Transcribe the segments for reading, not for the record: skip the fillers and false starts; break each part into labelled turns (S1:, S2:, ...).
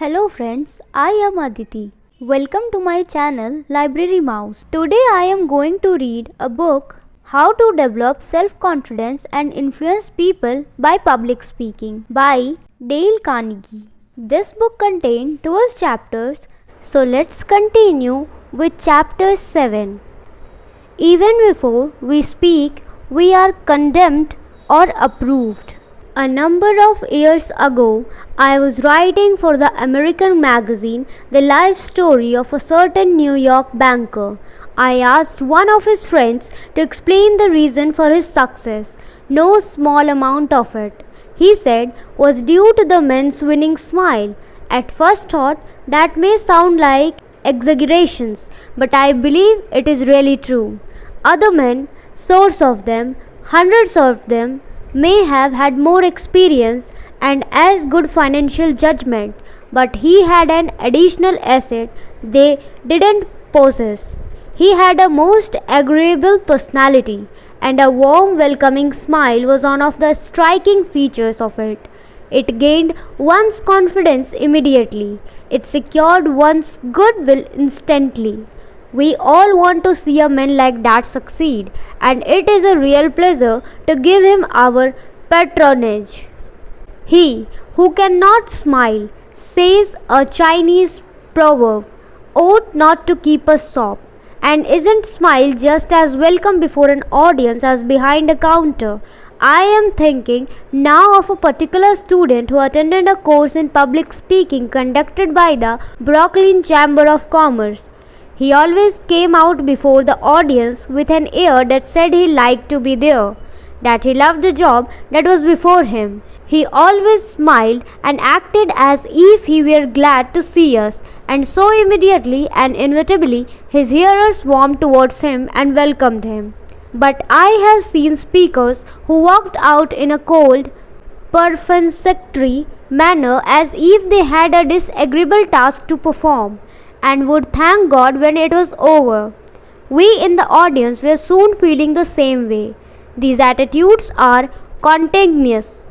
S1: Hello friends, I am Aditi. Welcome to my channel Library Mouse. Today I am going to read a book, How to Develop Self-Confidence and Influence People by Public Speaking by Dale Carnegie. This book contains 12 chapters, so let's continue with chapter 7. Even before we speak, we are condemned or approved. A number of years ago, I was writing for the American magazine The Life Story of a certain New York banker. I asked one of his friends to explain the reason for his success. No small amount of it, he said, was due to the men's winning smile. At first thought, that may sound like exaggerations, but I believe it is really true. Other men, scores of them, hundreds of them, may have had more experience and as good financial judgment, but he had an additional asset they didn't possess. He had a most agreeable personality, and a warm, welcoming smile was one of the striking features of it. It gained one's confidence immediately. It secured one's goodwill instantly. We all want to see a man like that succeed, and it is a real pleasure to give him our patronage. He who cannot smile, says a Chinese proverb, ought not to keep a shop, and isn't smile just as welcome before an audience as behind a counter. I am thinking now of a particular student who attended a course in public speaking conducted by the Brooklyn Chamber of Commerce. He always came out before the audience with an air that said he liked to be there, that he loved the job that was before him. He always smiled and acted as if he were glad to see us, and so immediately and inevitably his hearers warmed towards him and welcomed him. But I have seen speakers who walked out in a cold, perfunctory manner as if they had a disagreeable task to perform, and would thank God when it was over. We in the audience were soon feeling the same way. These attitudes are contagious,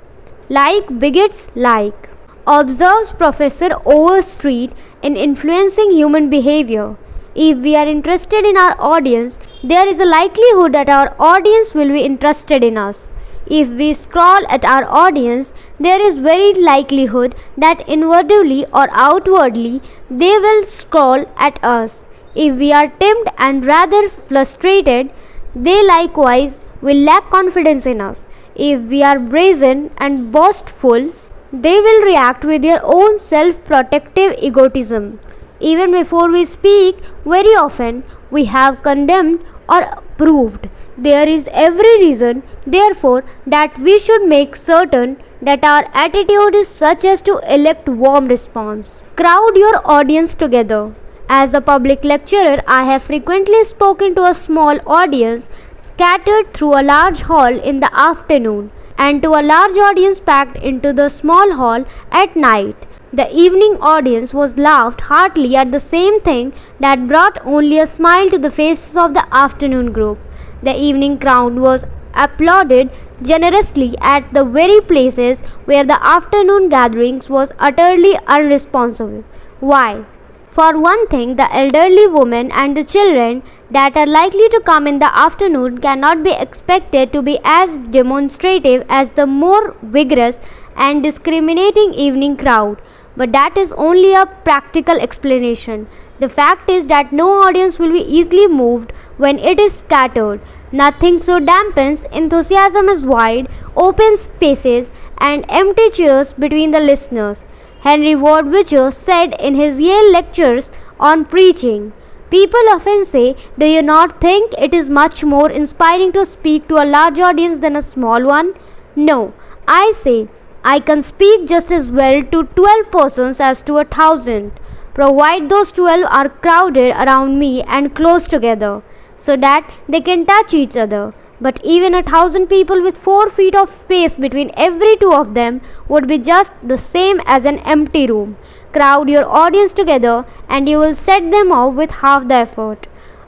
S1: like bigots like, observes Professor Overstreet in influencing human behavior. If we are interested in our audience, there is a likelihood that our audience will be interested in us. If we scroll at our audience, there is very likelihood that inwardly or outwardly they will scroll at us. If we are timid and rather frustrated, they likewise will lack confidence in us. If we are brazen and boastful, they will react with their own self-protective egotism. Even before we speak, very often we have condemned or approved. There is every reason, therefore, that we should make certain that our attitude is such as to elect warm response. Crowd your audience together. As a public lecturer, I have frequently spoken to a small audience scattered through a large hall in the afternoon, and to a large audience packed into the small hall at night. The evening audience was laughed heartily at the same thing that brought only a smile to the faces of the afternoon group. The evening crowd was applauded generously at the very places where the afternoon gatherings was utterly unresponsive. Why? For one thing, the elderly women and the children that are likely to come in the afternoon cannot be expected to be as demonstrative as the more vigorous and discriminating evening crowd. But that is only a practical explanation. The fact is that no audience will be easily moved when it is scattered. Nothing so dampens enthusiasm as wide, open spaces and empty chairs between the listeners. Henry Ward Beecher said in his Yale lectures on preaching, "People often say, do you not think it is much more inspiring to speak to a large audience than a small one? No, I say, I can speak just as well to 12 persons as to 1,000, provided those 12 are crowded around me and close together, so that they can touch each other. But even 1,000 people with 4 feet of space between every two of them would be just the same as an empty room. Crowd your audience together and you will set them off with half the effort.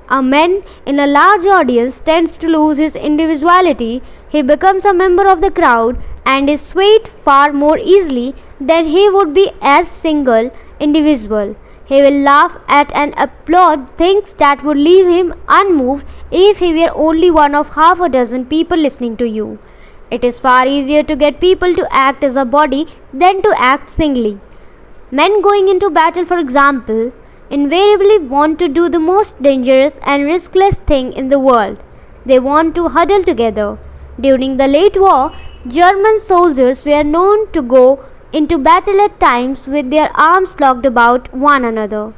S1: A man in a large audience tends to lose his individuality. He becomes a member of the crowd and is swayed far more easily than he would be as single individual. He will laugh at and applaud things that would leave him unmoved if he were only one of half a dozen people listening to you. It is far easier to get people to act as a body than to act singly. Men going into battle, for example, invariably want to do the most dangerous and riskless thing in the world. They want to huddle together. During the late war, German soldiers were known to go into battle at times with their arms locked about one another.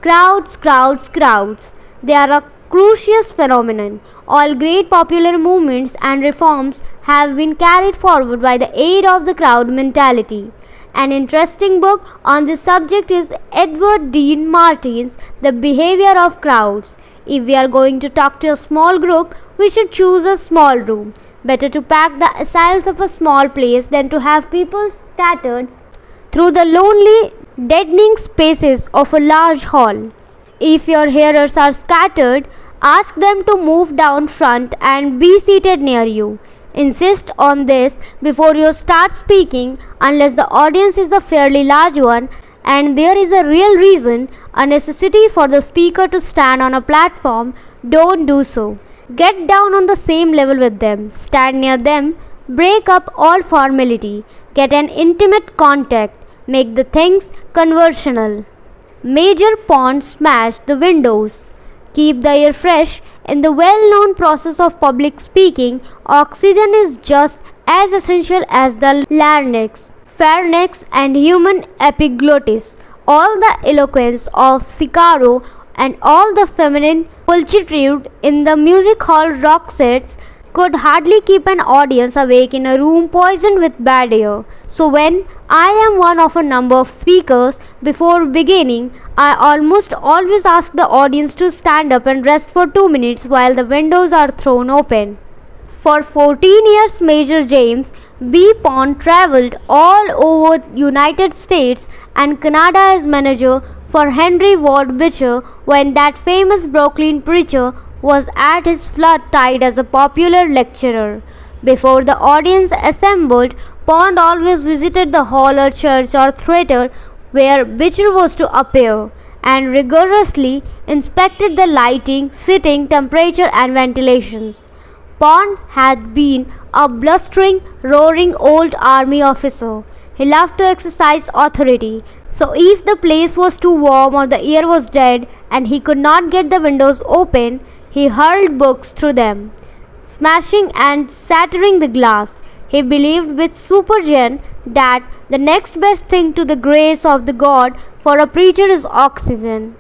S1: Crowds, crowds, crowds. They are a crucial phenomenon. All great popular movements and reforms have been carried forward by the aid of the crowd mentality. An interesting book on this subject is Edward Dean Martin's The Behavior of Crowds. If we are going to talk to a small group, we should choose a small room. Better to pack the aisles of a small place than to have people scattered through the lonely, deadening spaces of a large hall. If your hearers are scattered, ask them to move down front and be seated near you. Insist on this before you start speaking, unless the audience is a fairly large one and there is a real reason, a necessity for the speaker to stand on a platform. Don't do so. Get down on the same level with them, stand near them, break up all formality, get an intimate contact, make the things conversational. Major Pond smashed the windows. Keep the air fresh. In the well-known process of public speaking, oxygen is just as essential as the larynx, pharynx and human epiglottis. All the eloquence of Cicero and all the feminine pulchritude in the music hall rock sets could hardly keep an audience awake in a room poisoned with bad air. So when I am one of a number of speakers, before beginning, I almost always ask the audience to stand up and rest for 2 minutes while the windows are thrown open. For 14 years, Major James B. Pond traveled all over United States and Canada as manager for Henry Ward Beecher when that famous Brooklyn preacher was at his flood tide as a popular lecturer. Before the audience assembled, Pond always visited the hall or church or theatre where Beecher was to appear, and rigorously inspected the lighting, seating, temperature and ventilations. Pond had been a blustering, roaring old army officer. He loved to exercise authority, so if the place was too warm or the air was dead and he could not get the windows open, he hurled books through them, smashing and shattering the glass. He believed with supergen that the next best thing to the grace of the God for a preacher is oxygen.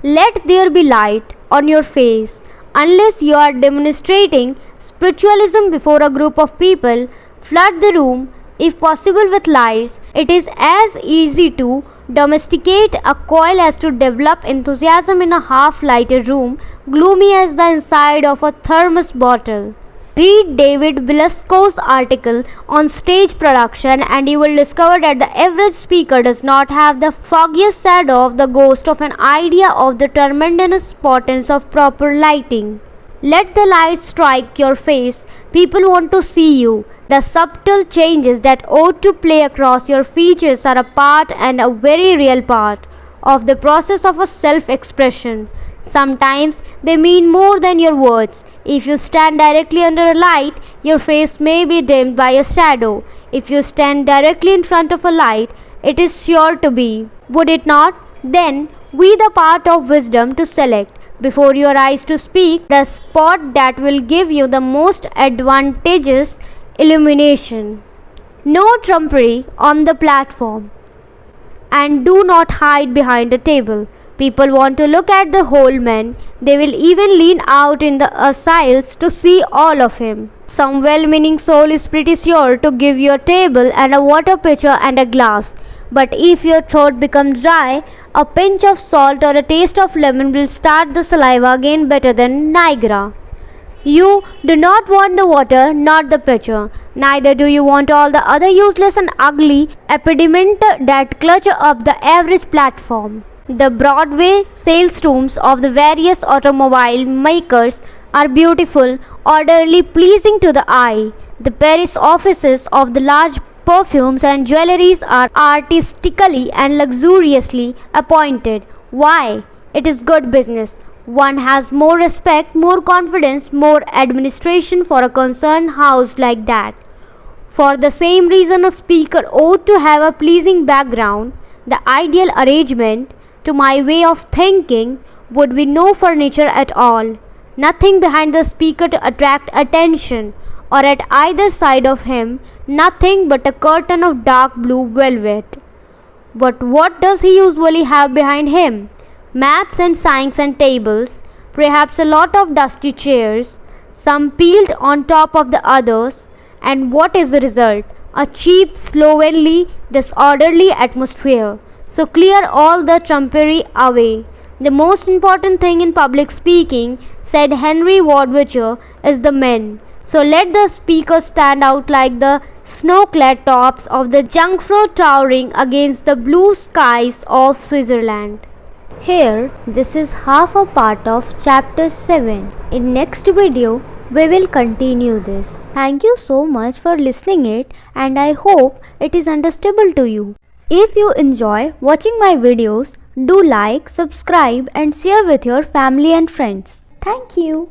S1: Let there be light on your face. Unless you are demonstrating spiritualism before a group of people, flood the room, if possible with lights. It is as easy to domesticate a coil as to develop enthusiasm in a half-lighted room, gloomy as the inside of a thermos bottle. Read David Belasco's article on stage production and you will discover that the average speaker does not have the foggiest shadow of the ghost of an idea of the tremendous importance of proper lighting. Let the light strike your face. People want to see you. The subtle changes that ought to play across your features are a part, and a very real part, of the process of a self-expression. Sometimes they mean more than your words. If you stand directly under a light, your face may be dimmed by a shadow. If you stand directly in front of a light, it is sure to be. Would it not? Then, we the part of wisdom to select, before your eyes to speak, the spot that will give you the most advantageous illumination. No trumpery on the platform. And do not hide behind a table. People want to look at the whole man. They will even lean out in the aisles to see all of him. Some well-meaning soul is pretty sure to give you a table and a water pitcher and a glass. But if your throat becomes dry, a pinch of salt or a taste of lemon will start the saliva again better than Niagara. You do not want the water, not the pitcher. Neither do you want all the other useless and ugly impediments that clutter up the average platform. The Broadway sales rooms of the various automobile makers are beautiful, orderly, pleasing to the eye. The Paris offices of the large perfumes and jewelries are artistically and luxuriously appointed. Why? It is good business. One has more respect, more confidence, more administration for a concerned house like that. For the same reason, a speaker ought to have a pleasing background. The ideal arrangement, to my way of thinking, would be no furniture at all, nothing behind the speaker to attract attention, or at either side of him, nothing but a curtain of dark blue velvet. But what does he usually have behind him? Maps and signs and tables, perhaps a lot of dusty chairs, some piled on top of the others, and what is the result? A cheap, slovenly, disorderly atmosphere. So clear all the trumpery away. The most important thing in public speaking, said Henry Ward Beecher, is the men. So let the speaker stand out like the snow-clad tops of the Jungfrau towering against the blue skies of Switzerland. Here, this is half a part of chapter 7. In next video, we will continue this. Thank you so much for listening it, and I hope it is understandable to you. If you enjoy watching my videos, do like, subscribe and share with your family and friends. Thank you.